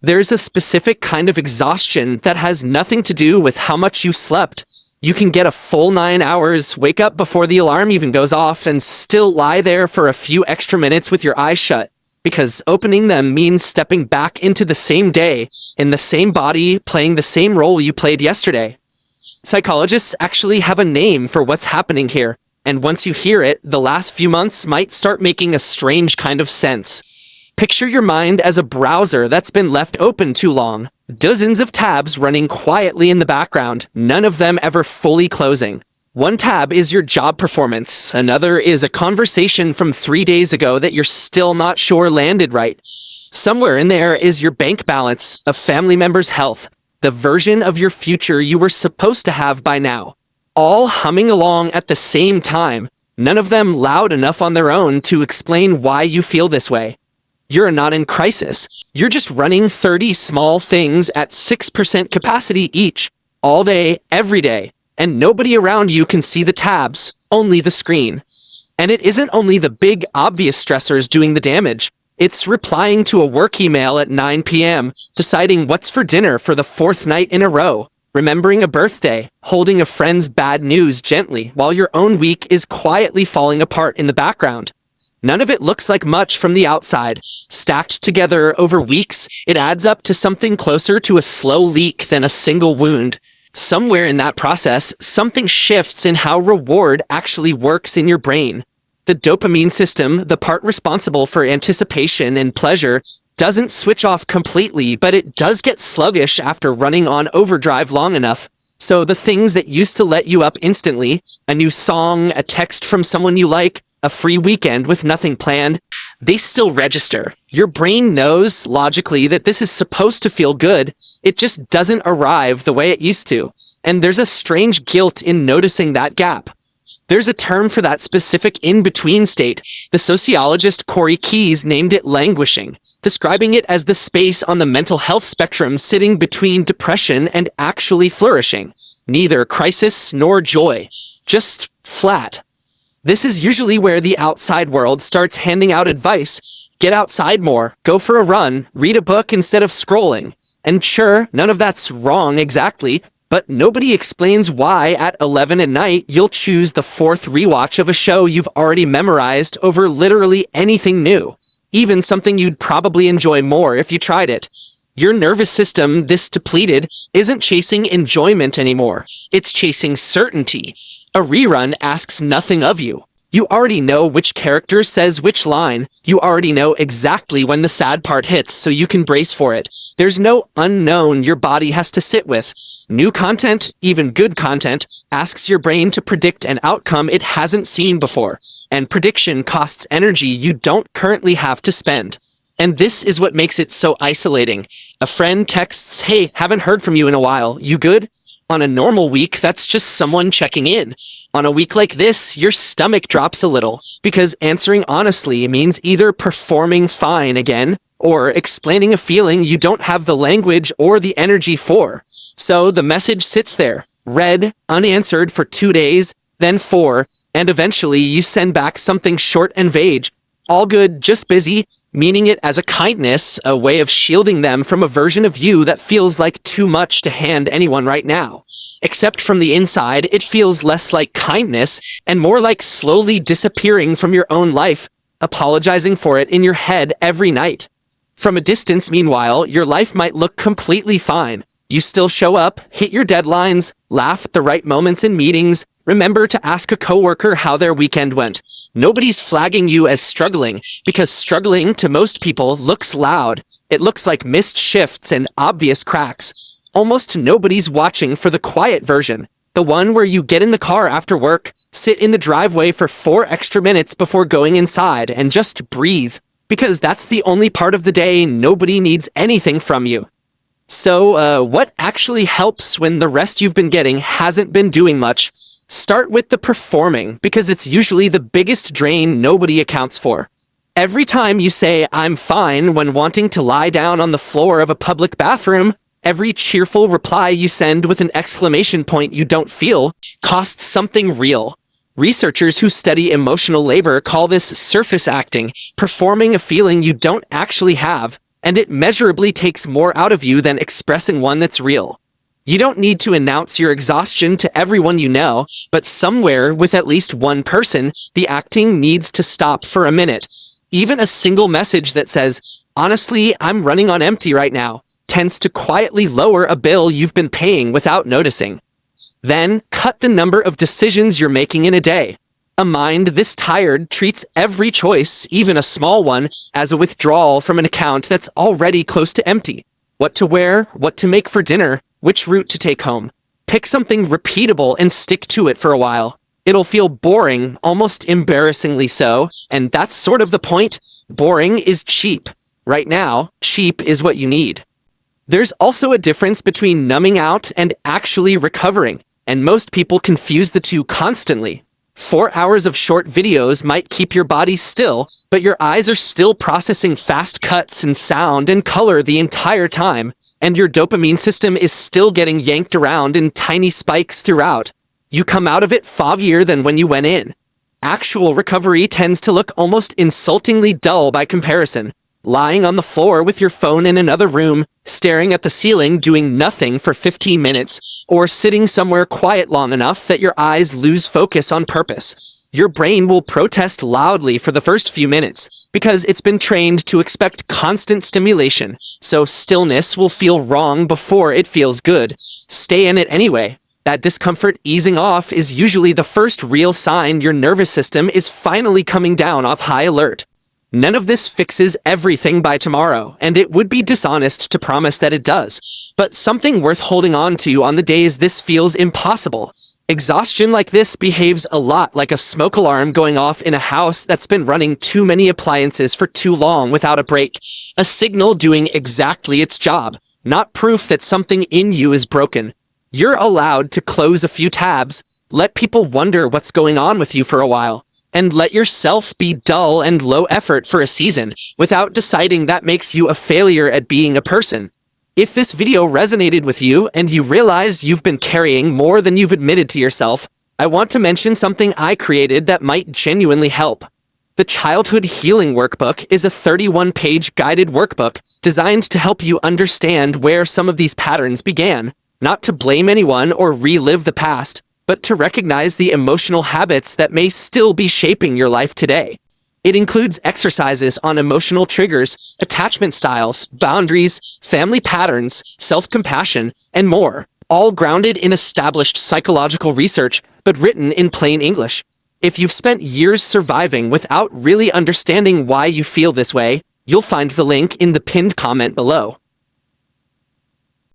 There's a specific kind of exhaustion that has nothing to do with how much you slept. You can get a full 9 hours, wake up before the alarm even goes off, and still lie there for a few extra minutes with your eyes shut, because opening them means stepping back into the same day, in the same body, playing the same role you played yesterday. Psychologists actually have a name for what's happening here, and once you hear it, the last few months might start making a strange kind of sense. Picture your mind as a browser that's been left open too long. Dozens of tabs running quietly in the background, none of them ever fully closing. One tab is your job performance, another is a conversation from 3 days ago that you're still not sure landed right. Somewhere in there is your bank balance, a family member's health, the version of your future you were supposed to have by now. All humming along at the same time, none of them loud enough on their own to explain why you feel this way. You're not in crisis. You're just running 30 small things at 6% capacity each, all day, every day, and nobody around you can see the tabs, only the screen. And it isn't only the big, obvious stressors doing the damage. It's replying to a work email at 9 p.m., deciding what's for dinner for the 4th night in a row, remembering a birthday, holding a friend's bad news gently while your own week is quietly falling apart in the background. None of it looks like much from the outside. Stacked together over weeks, it adds up to something closer to a slow leak than a single wound. Somewhere in that process, something shifts in how reward actually works in your brain. The dopamine system, the part responsible for anticipation and pleasure, doesn't switch off completely, but it does get sluggish after running on overdrive long enough. So the things that used to let you up instantly, a new song, a text from someone you like, a free weekend with nothing planned, they still register. Your brain knows, logically, that this is supposed to feel good. It just doesn't arrive the way it used to. And there's a strange guilt in noticing that gap. There's a term for that specific in-between state. The sociologist Corey Keyes named it languishing, describing it as the space on the mental health spectrum sitting between depression and actually flourishing. Neither crisis nor joy. Just flat. This is usually where the outside world starts handing out advice. Get outside more, go for a run, read a book instead of scrolling. And sure, none of that's wrong exactly, but nobody explains why at 11 at night you'll choose the 4th rewatch of a show you've already memorized over literally anything new, even something you'd probably enjoy more if you tried it. Your nervous system, this depleted, isn't chasing enjoyment anymore. It's chasing certainty. A rerun asks nothing of you. You already know which character says which line. You already know exactly when the sad part hits, so you can brace for it. There's no unknown your body has to sit with. New content, even good content, asks your brain to predict an outcome it hasn't seen before. And prediction costs energy you don't currently have to spend. And this is what makes it so isolating. A friend texts, "Hey, haven't heard from you in a while. You good?" On a normal week, that's just someone checking in. On a week like this, your stomach drops a little, because answering honestly means either performing fine again, or explaining a feeling you don't have the language or the energy for. So the message sits there, read, unanswered for 2 days, then 4, and eventually you send back something short and vague. All good, just busy, meaning it as a kindness, a way of shielding them from a version of you that feels like too much to hand anyone right now. Except from the inside, it feels less like kindness and more like slowly disappearing from your own life, apologizing for it in your head every night. From a distance, meanwhile, your life might look completely fine. You still show up, hit your deadlines, laugh at the right moments in meetings, remember to ask a coworker how their weekend went. Nobody's flagging you as struggling, because struggling to most people looks loud. It looks like missed shifts and obvious cracks. Almost nobody's watching for the quiet version, the one where you get in the car after work, sit in the driveway for 4 extra minutes before going inside, and just breathe, because that's the only part of the day nobody needs anything from you. So, what actually helps when the rest you've been getting hasn't been doing much? Start with the performing, because it's usually the biggest drain nobody accounts for. Every time you say, "I'm fine," when wanting to lie down on the floor of a public bathroom, every cheerful reply you send with an exclamation point you don't feel costs something real. Researchers who study emotional labor call this surface acting, performing a feeling you don't actually have. and it measurably takes more out of you than expressing one that's real. You don't need to announce your exhaustion to everyone you know, but somewhere with at least one person, the acting needs to stop for a minute. Even a single message that says, "Honestly, I'm running on empty right now," tends to quietly lower a bill you've been paying without noticing. Then, cut the number of decisions you're making in a day. A mind this tired treats every choice, even a small one, as a withdrawal from an account that's already close to empty. What to wear, what to make for dinner, which route to take home. Pick something repeatable and stick to it for a while. It'll feel boring, almost embarrassingly so, and that's sort of the point. Boring is cheap. Right now, cheap is what you need. There's also a difference between numbing out and actually recovering, and most people confuse the two constantly. 4 hours of short videos might keep your body still, but your eyes are still processing fast cuts and sound and color the entire time, and your dopamine system is still getting yanked around in tiny spikes throughout. You come out of it foggier than when you went in. Actual recovery tends to look almost insultingly dull by comparison. Lying on the floor with your phone in another room, staring at the ceiling doing nothing for 15 minutes, or sitting somewhere quiet long enough that your eyes lose focus on purpose. Your brain will protest loudly for the first few minutes, because it's been trained to expect constant stimulation, so stillness will feel wrong before it feels good. Stay in it anyway. That discomfort easing off is usually the first real sign your nervous system is finally coming down off high alert. None of this fixes everything by tomorrow, and it would be dishonest to promise that it does, but something worth holding on to on the days this feels impossible. Exhaustion like this behaves a lot like a smoke alarm going off in a house that's been running too many appliances for too long without a break. A signal doing exactly its job, not proof that something in you is broken. You're allowed to close a few tabs, let people wonder what's going on with you for a while, and let yourself be dull and low effort for a season, without deciding that makes you a failure at being a person. If this video resonated with you and you realized you've been carrying more than you've admitted to yourself, I want to mention something I created that might genuinely help. The Childhood Healing Workbook is a 31-page guided workbook designed to help you understand where some of these patterns began, not to blame anyone or relive the past, but to recognize the emotional habits that may still be shaping your life today. It includes exercises on emotional triggers, attachment styles, boundaries, family patterns, self-compassion, and more, all grounded in established psychological research, but written in plain English. If you've spent years surviving without really understanding why you feel this way, you'll find the link in the pinned comment below.